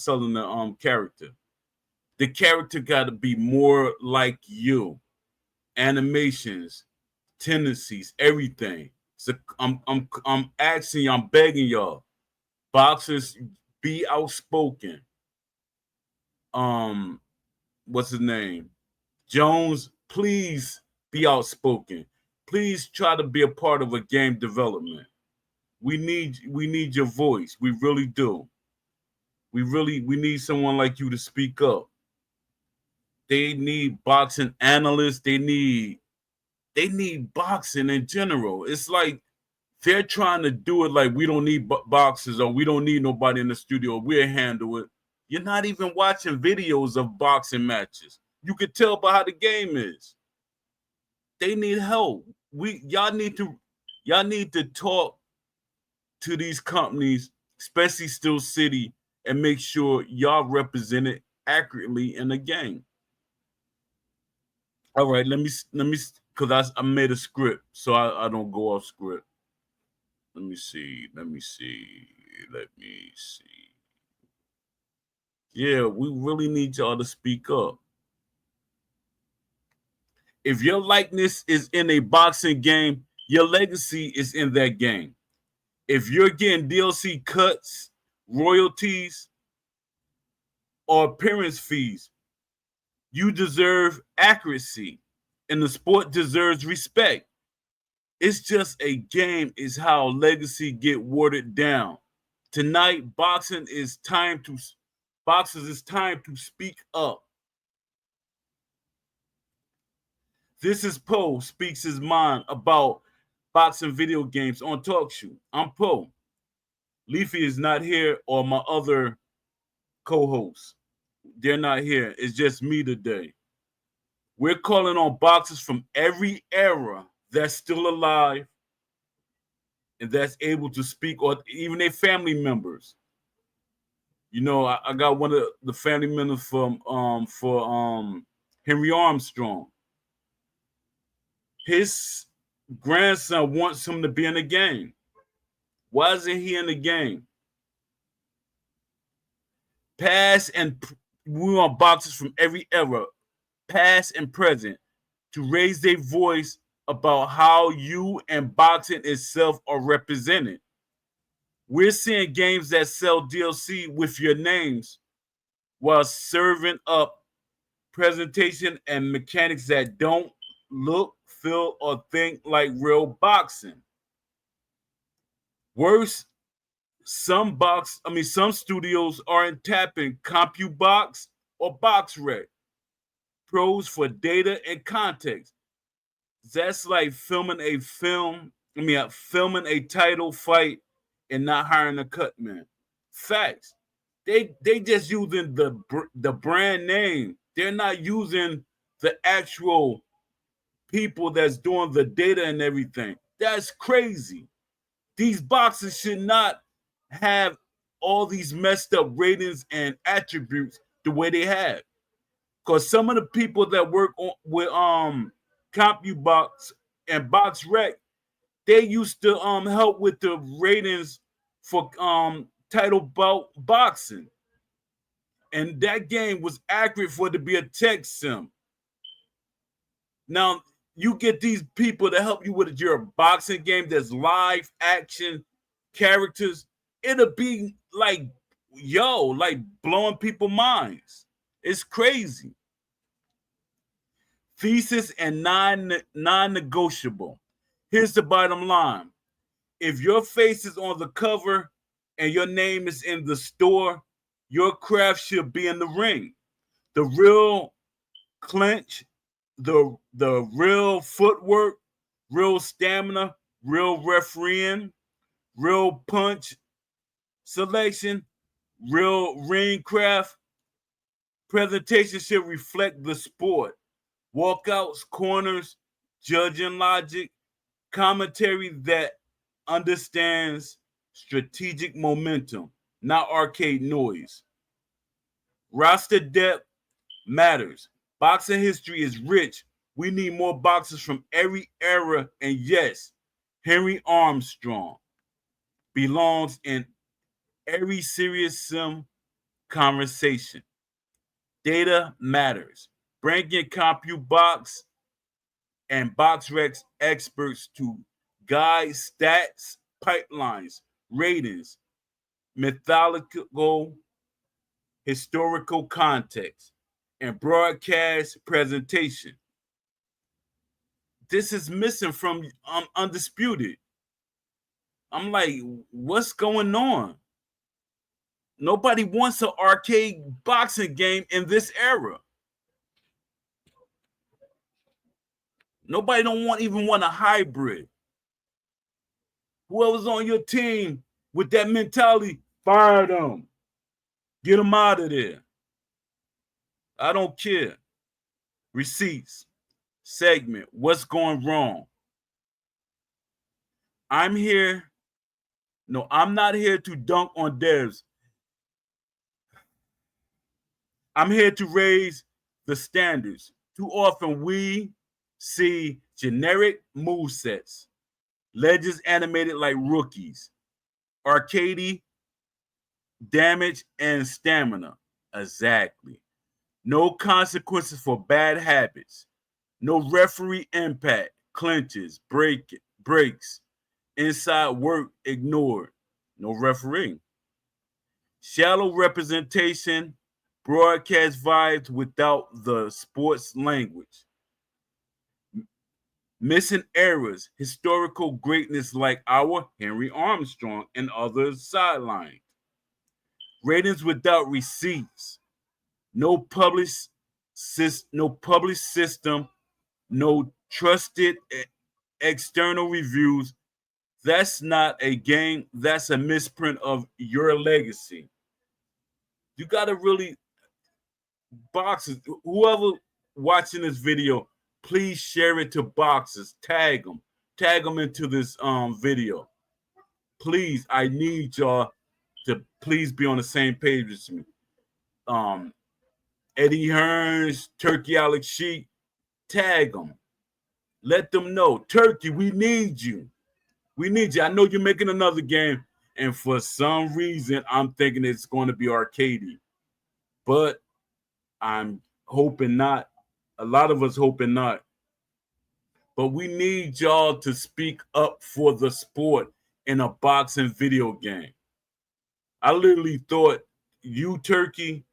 selling the character. The character got to be more like you. Animations, tendencies, everything. So I'm asking, I'm begging y'all, boxers, be outspoken. Um, what's his name? Jones, please be outspoken. Please try to be a part of a game development. We need your voice. We really do. We need someone like you to speak up. They need boxing analysts. They need boxing in general. It's like they're trying to do it like we don't need boxers or we don't need nobody in the studio. We'll handle it. You're not even watching videos of boxing matches. You could tell by how the game is. They need help. Y'all need to talk to these companies, especially Steel City, and make sure y'all represent it accurately in the game. All right, let me because I made a script, so I don't go off script. Let me see. Yeah, we really need y'all to speak up. If your likeness is in a boxing game, your legacy is in that game. If you're getting DLC cuts, royalties, or appearance fees, you deserve accuracy, and the sport deserves respect. It's just a game, is how legacy get watered down. Tonight, boxers is time to speak up. This is Poe speaks his mind about boxing video games on Talk Show. I'm Poe. Leafy is not here, or my other co-hosts. They're not here. It's just me today. We're calling on boxers from every era that's still alive and that's able to speak, or even their family members. I got one of the family members for Henry Armstrong. His grandson wants him to be in the game. Why isn't he in the game? Past and we want boxers from every era, past and present, to raise their voice about how you and boxing itself are represented. We're seeing games that sell DLC with your names while serving up presentation and mechanics that don't look, feel, or think like real boxing. Worse, some studios aren't tapping CompuBox or BoxRec pros for data and context. That's like filming a title fight and not hiring a cut man. Facts. They just using the brand name. They're not using the actual people that's doing the data and everything. That's crazy. These boxes should not have all these messed up ratings and attributes the way they have. Because some of the people that work with CompuBox and BoxRec, they used to help with the ratings for title bout boxing. And that game was accurate for it to be a tech sim. Now you get these people to help you with your boxing game that's live action characters. It'll be like blowing people's minds. It's crazy. Thesis and non-negotiable. Here's the bottom line. If your face is on the cover and your name is in the store, your craft should be in the ring. The real clinch, the real footwork, real stamina, real refereeing, real punch selection, real ring craft, presentation should reflect the sport. Walkouts, corners, judging logic, commentary that understands strategic momentum, not arcade noise. Roster depth matters. Boxing history is rich. We need more boxers from every era. And yes, Henry Armstrong belongs in every serious sim conversation. Data matters. Bring in CompuBox and BoxRec experts to guide stats, pipelines, ratings, mythological, historical context, and broadcast presentation. This is missing from Undisputed. I'm like, what's going on? Nobody wants an arcade boxing game in this era. Nobody don't even want a hybrid. Whoever's on your team with that mentality, fire them. Get them out of there. I don't care. Receipts. Segment. What's going wrong? I'm here. No, I'm not here to dunk on devs. I'm here to raise the standards. Too often we see generic movesets, legends animated like rookies, arcadey, damage, and stamina. Exactly. No consequences for bad habits. No referee impact, clinches, breaks, inside work ignored. No refereeing. Shallow representation, broadcast vibes without the sports language. Missing errors, historical greatness like our Henry Armstrong and others sidelined. Ratings without receipts. No published system, no trusted external reviews. That's not a game, that's a misprint of your legacy. You got to really boxes. Whoever watching this video, please share it to boxes. Tag them into this video. Please, I need y'all to please be on the same page with me. Eddie Hearns, Turkey Alex Sheik, tag them. Let them know, Turkey, we need you. We need you. I know you're making another game, and for some reason, I'm thinking it's going to be arcadey, but I'm hoping not. A lot of us hoping not. But we need y'all to speak up for the sport in a boxing video game. I literally thought you, Turkey,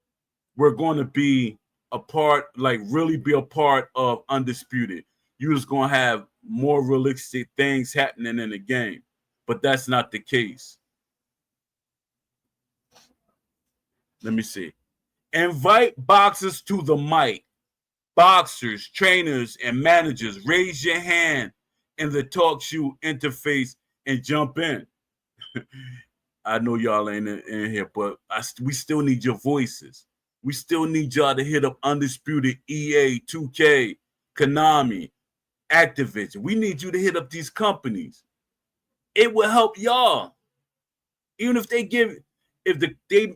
were going to be a part, like really be a part of Undisputed. You was going to have more realistic things happening in the game, but that's not the case. Let me see. Invite boxers to the mic. Boxers, trainers, and managers, raise your hand in the talk show interface and jump in. I know y'all ain't in here, but we still need your voices. We still need y'all to hit up Undisputed, EA, 2K, Konami, Activision. We need you to hit up these companies. It will help y'all. Even if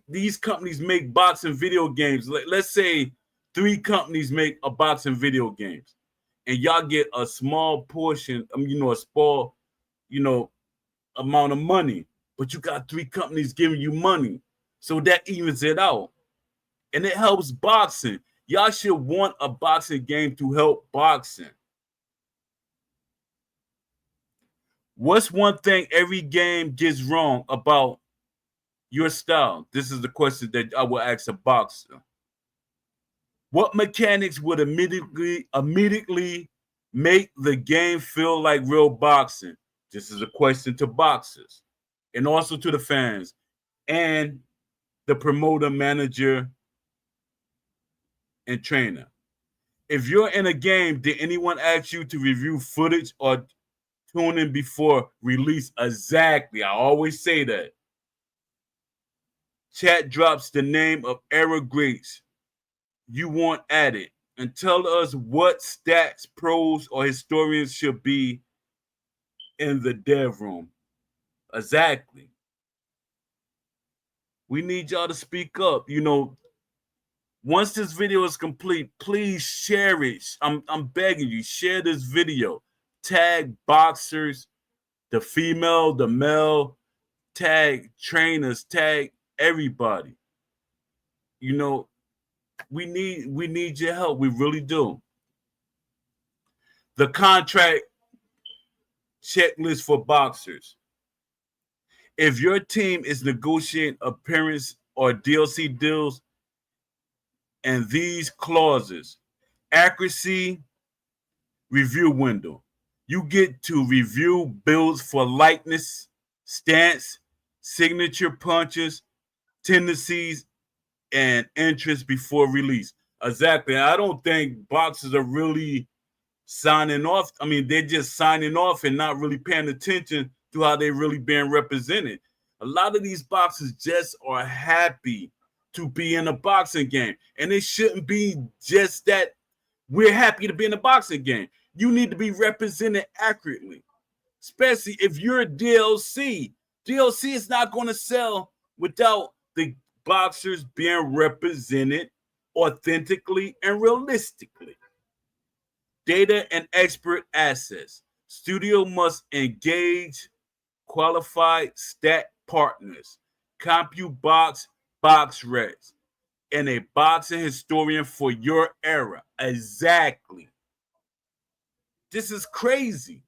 these companies make boxing video games, let's say 3 companies make a boxing video games, and y'all get a small portion, a small, amount of money, but you got 3 companies giving you money, so that evens it out, and it helps boxing. Y'all should want a boxing game to help boxing. What's one thing every game gets wrong about your style? This is the question that I will ask a boxer. What mechanics would immediately make the game feel like real boxing? This is a question to boxers and also to the fans and the promoter, manager, and trainer. If you're in a game, did anyone ask you to review footage or tune in before release? Exactly. I always say that. Chat drops the name of era greats you want added and tell us what stats, pros, or historians should be in the dev room. Exactly. We need y'all to speak up. Once this video is complete, please share it. I'm begging you, share this video. Tag boxers, the female, the male, tag trainers, tag everybody. You know, we need your help. We really do. The contract checklist for boxers. If your team is negotiating appearance or DLC deals, and these clauses: accuracy review window. You get to review builds for lightness, stance, signature punches, tendencies, and interest before release. Exactly. I don't think boxers are really signing off. I mean, they're just signing off and not really paying attention to how they really being represented. A lot of these boxers just are happy to be in a boxing game. And it shouldn't be just that we're happy to be in a boxing game. You need to be represented accurately, especially if you're a DLC. DLC is not going to sell without the boxers being represented authentically and realistically. Data and expert access. Studio must engage qualified stat partners, CompuBox, BoxRec, and a boxing historian for your era. Exactly. This is crazy.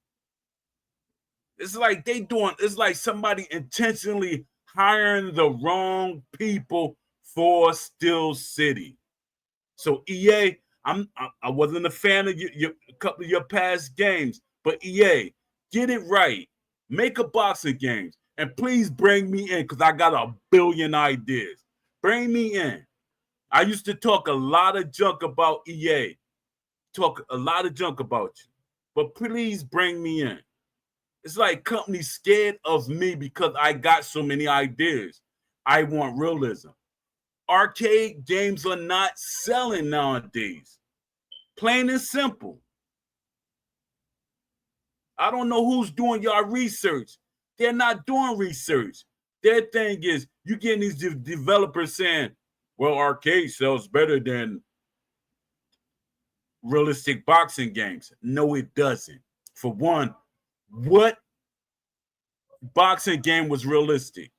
It's like it's like somebody intentionally hiring the wrong people for Steel City. So EA, I wasn't a fan of a couple of your past games, but EA, get it right. Make a boxing games, and please bring me in because I got a billion ideas. Bring me in. I used to talk a lot of junk about EA, talk a lot of junk about you, but please bring me in. It's like companies scared of me because I got so many ideas. I want realism. Arcade games are not selling nowadays. Plain and simple. I don't know who's doing your research. They're not doing research. Their thing is you getting these developers saying, well, arcade sells better than realistic boxing games. No, it doesn't. For one, what boxing game was realistic?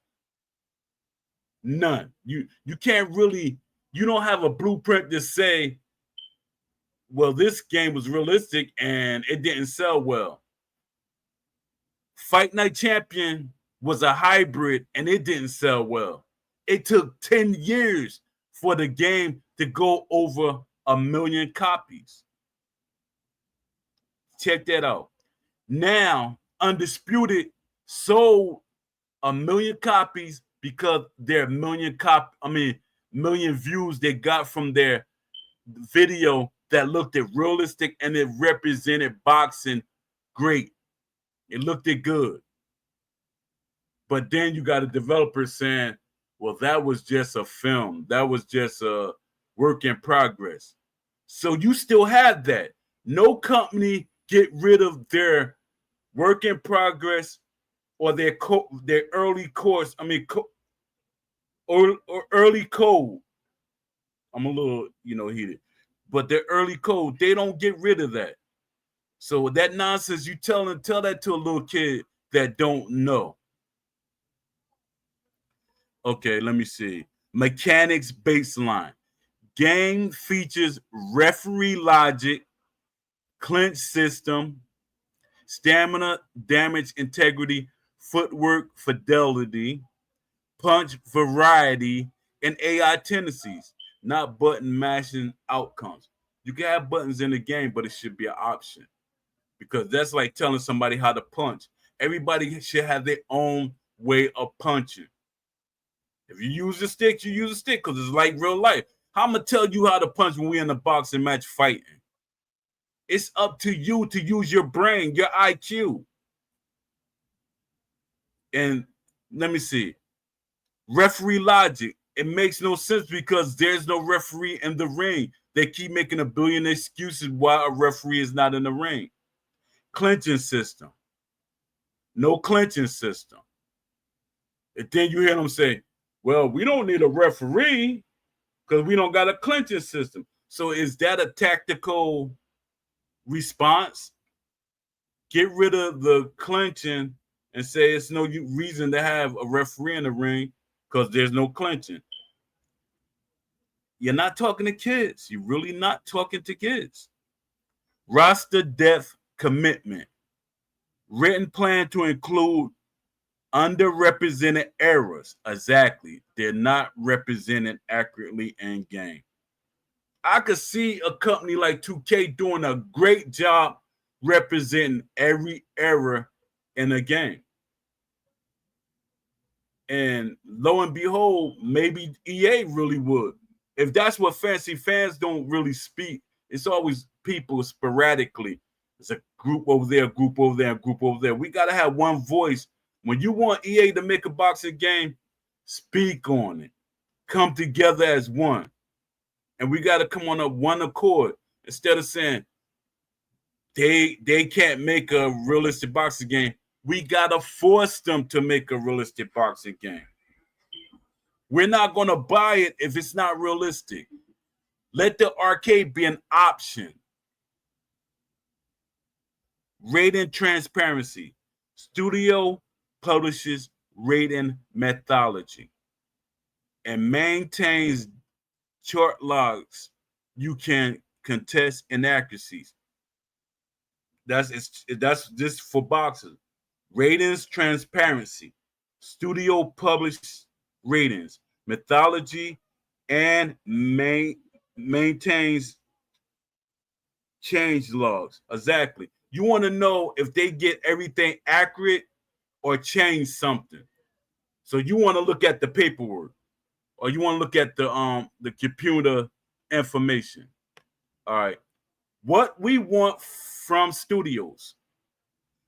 None. You can't really, you don't have a blueprint to say, well, this game was realistic and it didn't sell well. Fight Night Champion was a hybrid and it didn't sell well. It took 10 years for the game to go over 1 million copies. Check that out. Now, Undisputed sold 1 million copies because their million views they got from their video that looked at realistic and it represented boxing great. It looked it good. But then you got a developer saying, well, that was just a film. That was just a work in progress. So you still have that. No company get rid of their work in progress or their early course. Or early code. I'm a little, heated. But their early code, they don't get rid of that. So that nonsense you tell that to a little kid that don't know. Okay, let me see. Mechanics baseline. Game features referee logic, clinch system, stamina, damage integrity, footwork fidelity, punch variety, and AI tendencies, not button mashing outcomes. You can have buttons in the game, but it should be an option because that's like telling somebody how to punch. Everybody should have their own way of punching. If you use a stick, you use a stick because it's like real life. How I'm gonna tell you how to punch when we in a boxing match fighting? It's up to you to use your brain, your IQ. And let me see. Referee logic. It makes no sense because there's no referee in the ring. They keep making a billion excuses why a referee is not in the ring. Clinching system. No clinching system. And then you hear them say, well, we don't need a referee because we don't got a clinching system. So is that a tactical response? Get rid of the clinching and say it's no reason to have a referee in the ring because there's no clinching. you're not talking to kids. You're really not talking to kids. Roster depth commitment. Written plan to include underrepresented eras. Exactly. They're not represented accurately in game. I could see a company like 2K doing a great job representing every era in a game. And lo and behold, maybe EA really would. If that's what fans don't really speak, it's always people sporadically. It's a group over there, group over there, group over there. We got to have one voice. When you want EA to make a boxing game, speak on it. Come together as one. And we got to come on one accord instead of saying they can't make a realistic boxing game. We got to force them to make a realistic boxing game. We're not going to buy it if it's not realistic. Let the arcade be an option. Rating transparency. Studio publishes rating methodology and maintains chart logs. You can contest inaccuracies. That's just for boxers. Ratings transparency. Studio published ratings, methodology, and maintains change logs. Exactly. You want to know if they get everything accurate or change something. So you want to look at the paperwork, or you want to look at the computer information. All right. What we want from studios.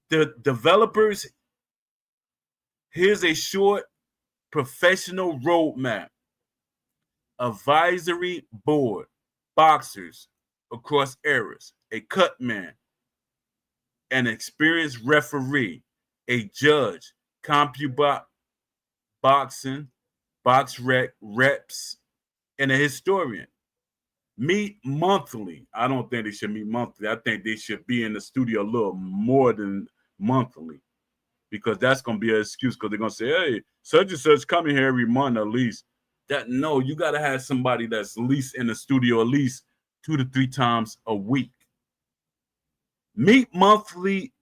The developers, here's a short professional roadmap. Advisory board, boxers across eras, a cut man, an experienced referee, a judge, CompuBot boxing, box reps, and a historian. Meet monthly. I don't think they should meet monthly. I think they should be in the studio a little more than monthly, because that's going to be an excuse, because they're going to say, hey, such and such coming here every month at least. That no, you got to have somebody that's at least in the studio at least 2 to 3 times a week. Meet monthly,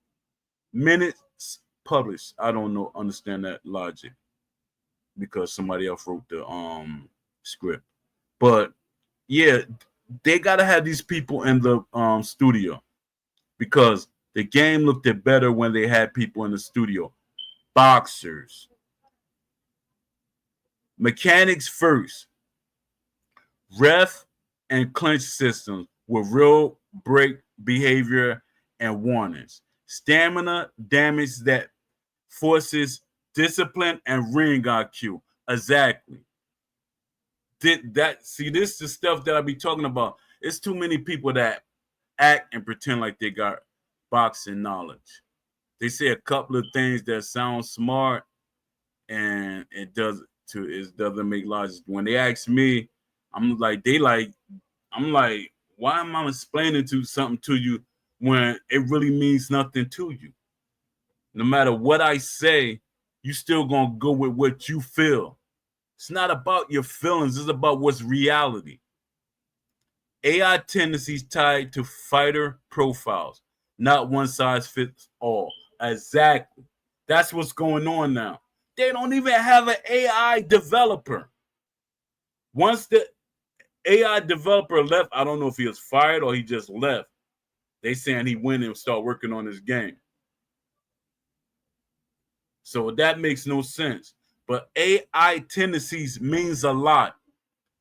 minutes published. I don't understand that logic, because somebody else wrote the script. But yeah, they got to have these people in the studio, because the game looked better when they had people in the studio. Boxers. Mechanics first. Ref and clinch systems with real break behavior and warnings. Stamina damage that forces discipline and ring IQ. Exactly. See, this is the stuff that I be talking about. It's too many people that act and pretend like they got boxing knowledge. They say a couple of things that sound smart, and it doesn't make logic. When they ask me, I'm like, why am I explaining something to you when it really means nothing to you? No matter what I say, you still gonna go with what you feel. It's not about your feelings, it's about what's reality. AI tendencies tied to fighter profiles, not one size fits all. Exactly. That's what's going on now. They don't even have an AI developer. Once the AI developer left, I don't know if he was fired or he just left. They saying he went and start working on his game. So that makes no sense. But AI tendencies means a lot.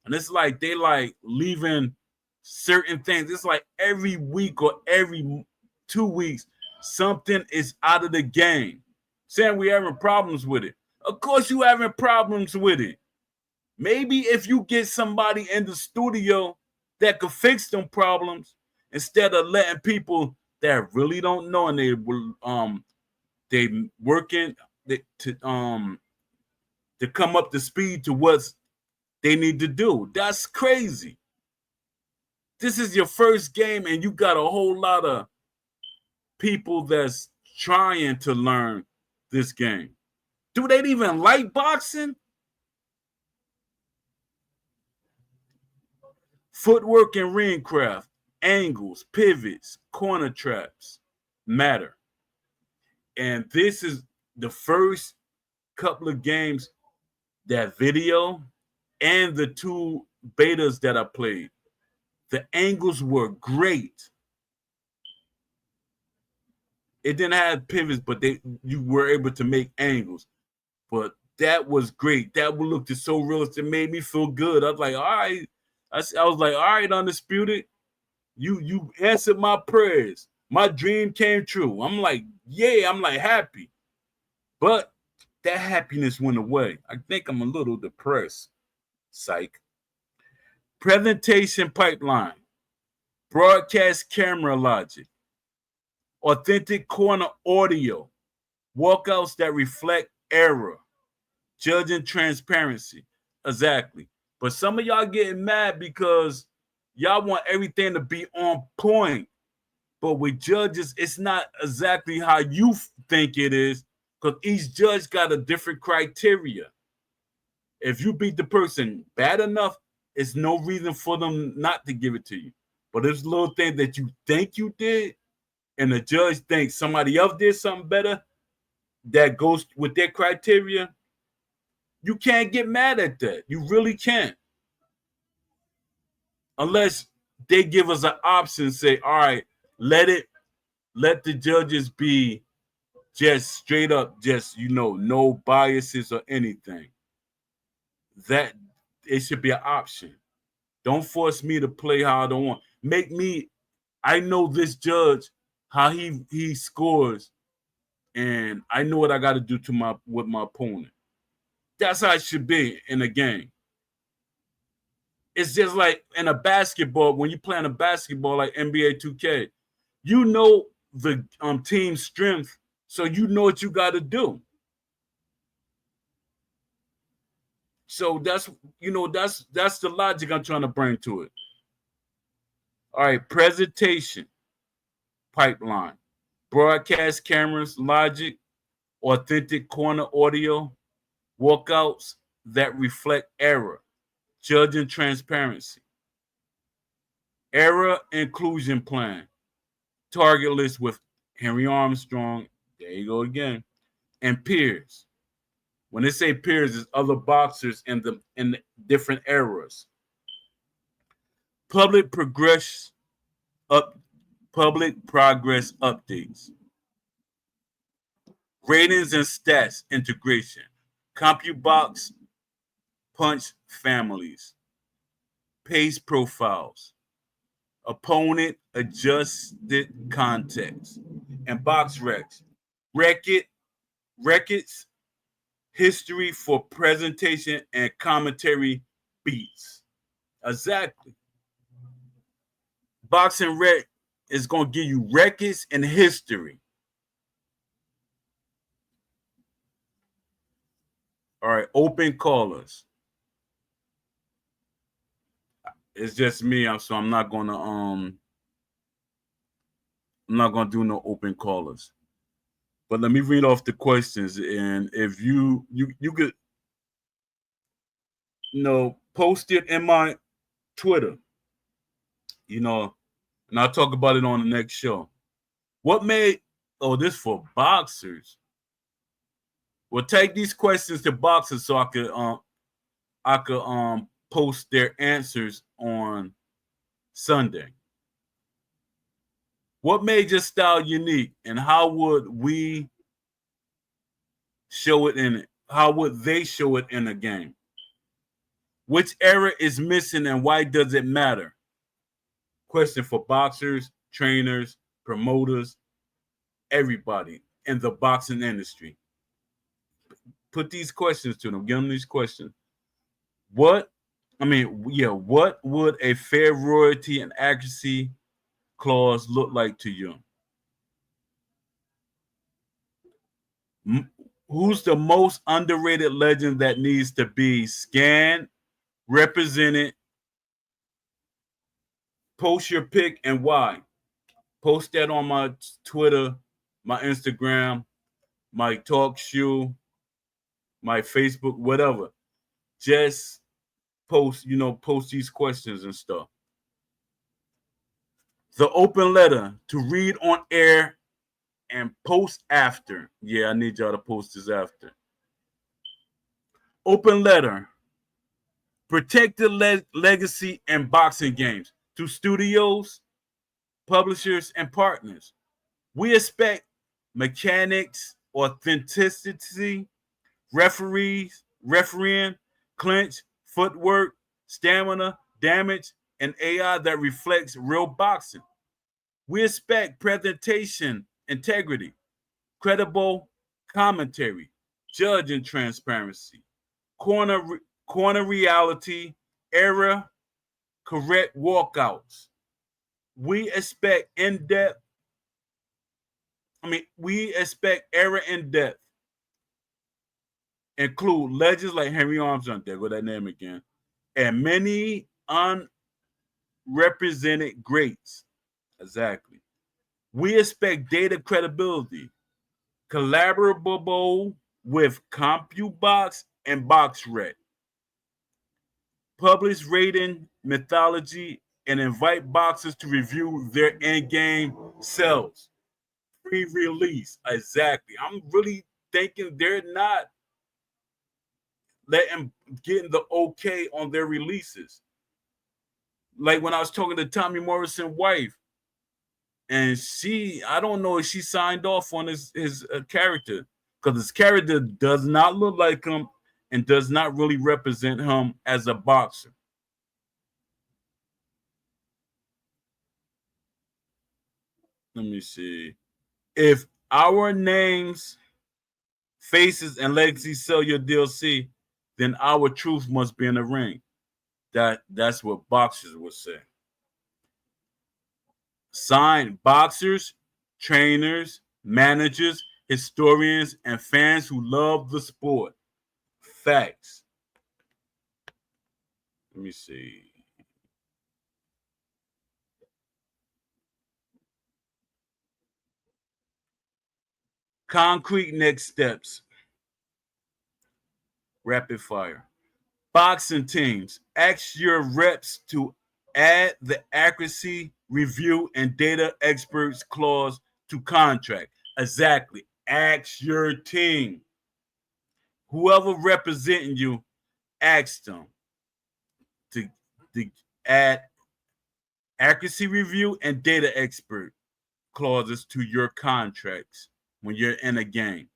And it's like they like leaving certain things. It's like every week or every 2 weeks, something is out of the game. Saying we having problems with it. Of course you having problems with it. Maybe if you get somebody in the studio that could fix them problems, instead of letting people that really don't know and they working to come up to speed to what they need to do. That's crazy. This is your first game and you got a whole lot of people that's trying to learn this game. Do they even like boxing? Footwork and ring craft, angles, pivots, corner traps matter. And this is the first couple of games that video and the two betas that I played. The angles were great. It didn't have pivots, but you were able to make angles. But that was great. That looked so realistic. It made me feel good. I was like, all right. I was like, all right, Undisputed. You answered my prayers. My dream came true. I'm like, yeah, I'm like happy. But that happiness went away. I think I'm a little depressed. Psych. Presentation pipeline. Broadcast camera logic. Authentic corner audio. Walkouts that reflect error. Judging transparency. Exactly. But some of y'all getting mad because y'all want everything to be on point. But with judges, it's not exactly how you think it is because each judge got a different criteria. If you beat the person bad enough, it's no reason for them not to give it to you. But it's little thing that you think you did, and the judge thinks somebody else did something better that goes with their criteria, you can't get mad at that. You really can't. Unless they give us an option, say, all right, let the judges be just straight up, just no biases or anything. That it should be an option. Don't force me to play how I don't want. Make me. I know this judge how he scores, and I know what I got to do with my opponent. That's how it should be in a game. It's just like in a basketball when you play in a basketball like NBA 2K, you know the team's strength, so you know what you got to do. So that's the logic I'm trying to bring to it. All right, presentation pipeline, broadcast cameras, logic, authentic corner audio, walkouts that reflect error, judging transparency, error inclusion plan, target list with Henry Armstrong, there you go again, and peers. When they say peers, it's other boxers in the different eras. Public progress up public progress updates. Ratings and stats integration. CompuBox punch families. Pace profiles. Opponent adjusted context. And box recs. Records history for presentation and commentary beats. Exactly. Boxing Rec is going to give you records and history. All right, open callers. It's just me, so I'm not gonna do no open callers. But let me read off the questions, and if you could post it in my Twitter, and I'll talk about it on the next show. What made this for boxers? Well, take these questions to boxers so I could post their answers on Sunday. What made your style unique, and how would we show it in it? How would they show it in a game? Which era is missing, and why does it matter? Question for boxers, trainers, promoters, everybody in the boxing industry. Put these questions to them. Give them these questions. What would a fair royalty and accuracy clause look like to you? Who's the most underrated legend that needs to be scanned, represented? Post your pick and why. Post that on my Twitter, my Instagram, my talk show, my Facebook, whatever. Just post these questions and stuff. The open letter to read on air and post after. Yeah, I need y'all to post this after. Open letter. Protect the legacy and boxing games to studios, publishers, and partners. We expect mechanics, authenticity, refereeing, clinch, footwork, stamina, damage, and AI that reflects real boxing. We expect presentation, integrity, credible commentary, judging transparency, corner corner reality, era correct walkouts. We expect in depth. We expect era in depth include legends like Henry Armstrong, there go that name again, and many unrepresented greats. Exactly. We expect data credibility, collaborable with CompuBox and BoxRec. Publish rating mythology and invite boxers to review their in-game sells. Pre-release. Exactly. I'm really thinking they're not letting getting the okay on their releases. Like when I was talking to Tommy Morrison's wife, and I don't know if she signed off on his character because his character does not look like him and does not really represent him as a boxer. Let me see. If our names, faces, and legacy sell your DLC, then our truth must be in the ring. That's what boxers would say. Sign boxers, trainers, managers, historians, and fans who love the sport. Facts. Let me see. Concrete next steps. Rapid fire. Boxing teams. Ask your reps to add the accuracy, review, and data experts clause to contract. Exactly. Ask your team. Whoever representing you, ask them to, to add accuracy review and data expert clauses to your contracts when you're in a game.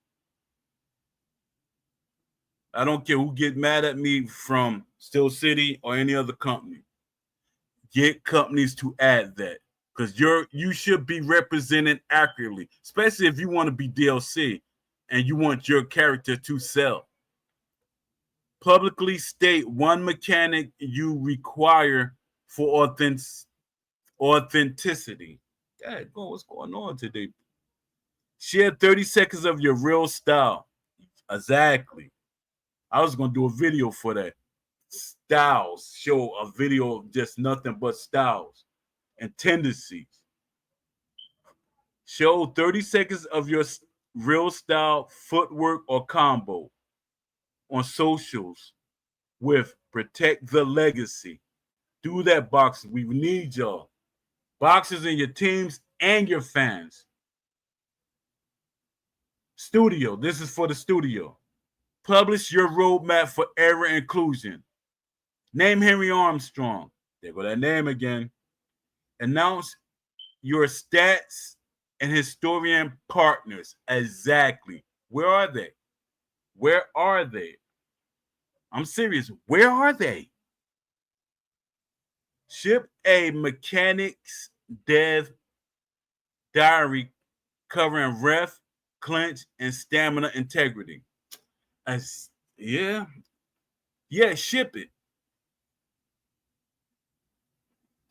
I don't care who get mad at me from Steel City or any other company. Get companies to add that because you should be represented accurately, especially if you want to be DLC and you want your character to sell. Publicly state one mechanic you require for authenticity. Dad, what's going on today? Share 30 seconds of your real style. Exactly. I was gonna do a video for that. Styles. Show a video of just nothing but styles and tendencies. Show 30 seconds of your real style, footwork, or combo on socials with Protect the Legacy. Do that, boxers. We need y'all. Boxers and your teams and your fans. Studio. This is for the studio. Publish your roadmap for era inclusion. Name Henry Armstrong. There go that name again. Announce your stats and historian partners. Exactly. Where are they? Where are they? I'm serious. Where are they? Ship a mechanics dev diary covering ref, clinch, and stamina integrity. As yeah, yeah, ship it.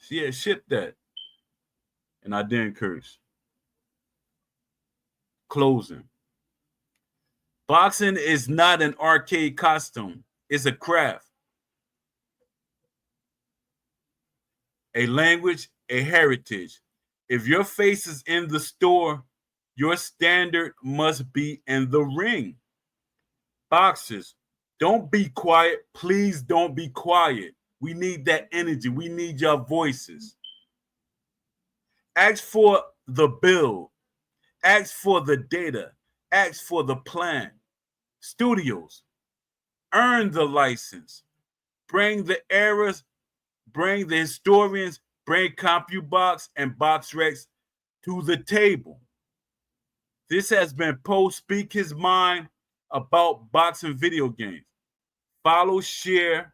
Yeah, ship that. And I didn't curse. Closing. Boxing is not an arcade costume. It's a craft, a language, a heritage. If your face is in the store, your standard must be in the ring. Boxers, don't be quiet. Please don't be quiet. We need that energy. We need your voices. Ask for the bill. Ask for the data. Ask for the plan. Studios, earn the license. Bring the errors, bring the historians, bring CompuBox and BoxRex to the table. This has been Poe Speak His Mind about boxing video games. Follow, share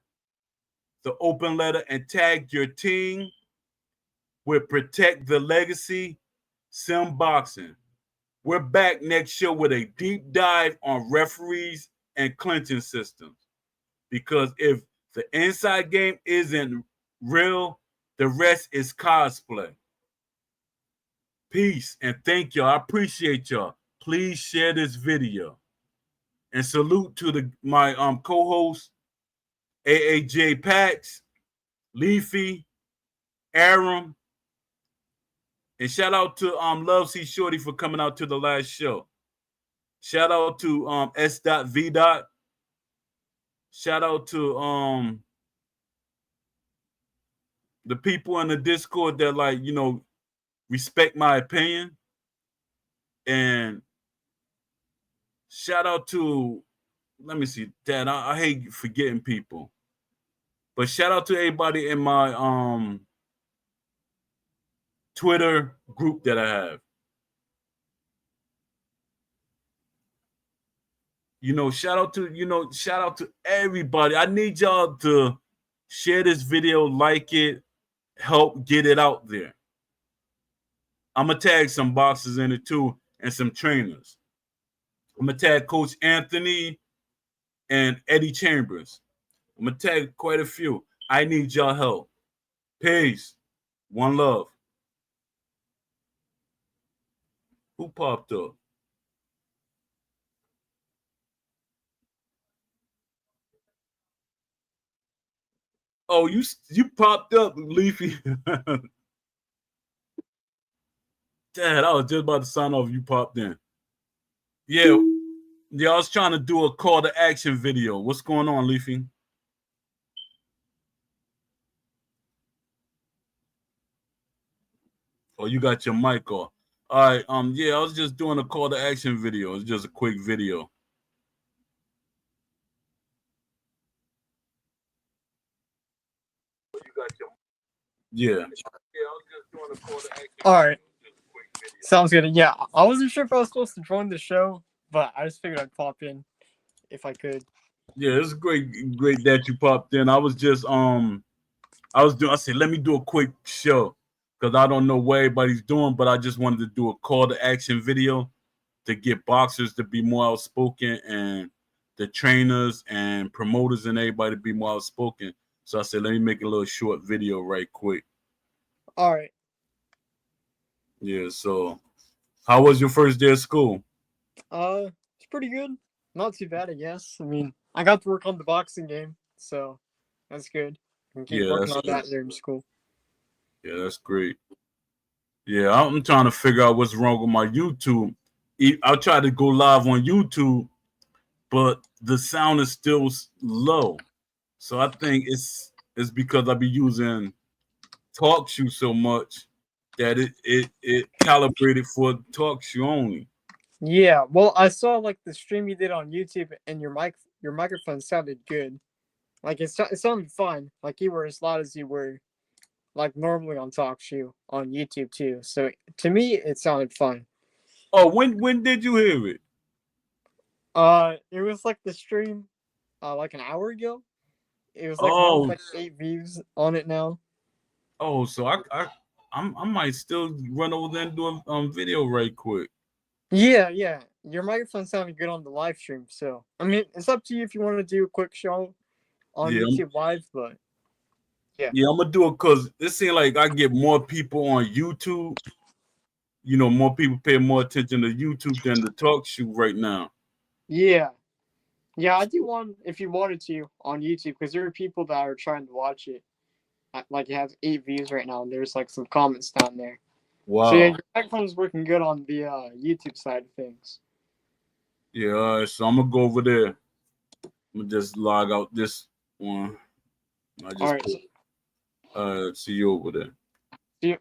the open letter, and tag your team with Protect the Legacy Sim Boxing. We're back next show with a deep dive on referees and clinching systems. Because if the inside game isn't real, the rest is cosplay. Peace and thank y'all. I appreciate y'all. Please share this video. And salute to my co-hosts, AAJ Pax, Leafy, Aram, and shout out to Love C Shorty for coming out to the last show. Shout out to S.V. Shout out to the people in the Discord that respect my opinion. And shout out to, let me see, Dad, I hate forgetting people. But shout out to everybody in my Twitter group that I have. Shout out to everybody. I need y'all to share this video, like it, help get it out there. I'm gonna tag some boxers in it too and some trainers. I'm gonna tag Coach Anthony and Eddie Chambers. I'm gonna tag quite a few. I need y'all help. Peace. One love. Who popped up? Oh, you popped up, Leafy. Dad, I was just about to sign off. You popped in. Yeah, I was trying to do a call to action video. What's going on, Leafy? Oh, you got your mic off. All right. Yeah, I was just doing a call to action video. It's just a quick video. Yeah. Yeah, I was just doing a call to action. All right. Sounds good. Yeah, I wasn't sure if I was supposed to join the show, but I just figured I'd pop in if I could. Yeah, it's great that you popped in. I was just I said, let me do a quick show because I don't know what everybody's doing, but I just wanted to do a call to action video to get boxers to be more outspoken and the trainers and promoters and everybody to be more outspoken. So I said, let me make a little short video right quick. All right. Yeah, so how was your first day of school? It's pretty good. Not too bad, I guess. I mean, I got to work on the boxing game, so that's good. I can keep working on that during school. Yeah, that's great. Yeah, I'm trying to figure out what's wrong with my YouTube. I tried to go live on YouTube, but the sound is still low. So I think it's because I be using TalkShoe so much that it calibrated for TalkShoe only. Yeah, well, I saw like the stream you did on YouTube, and your microphone sounded good. Like it sounded fine. Like you were as loud as you were, like normally on TalkShoe on YouTube too. So to me, it sounded fine. Oh, when did you hear it? It was like the stream, like an hour ago. It was like 8 views on it now. Oh, so I might still run over there and do a video right quick. Yeah. Your microphone sounded good on the live stream, so I mean, it's up to you if you want to do a quick show on YouTube Live, but yeah, I'm gonna do it because it seems like I get more people on YouTube. More people pay more attention to YouTube than the TalkShoe right now. Yeah, I do one if you wanted to on YouTube because there are people that are trying to watch it. Like it has 8 views right now, and there's like some comments down there. Wow. So yeah, your microphone's working good on the YouTube side of things. Yeah, all right, so I'm gonna go over there. I'm gonna just log out this one. All right. See you over there. See you.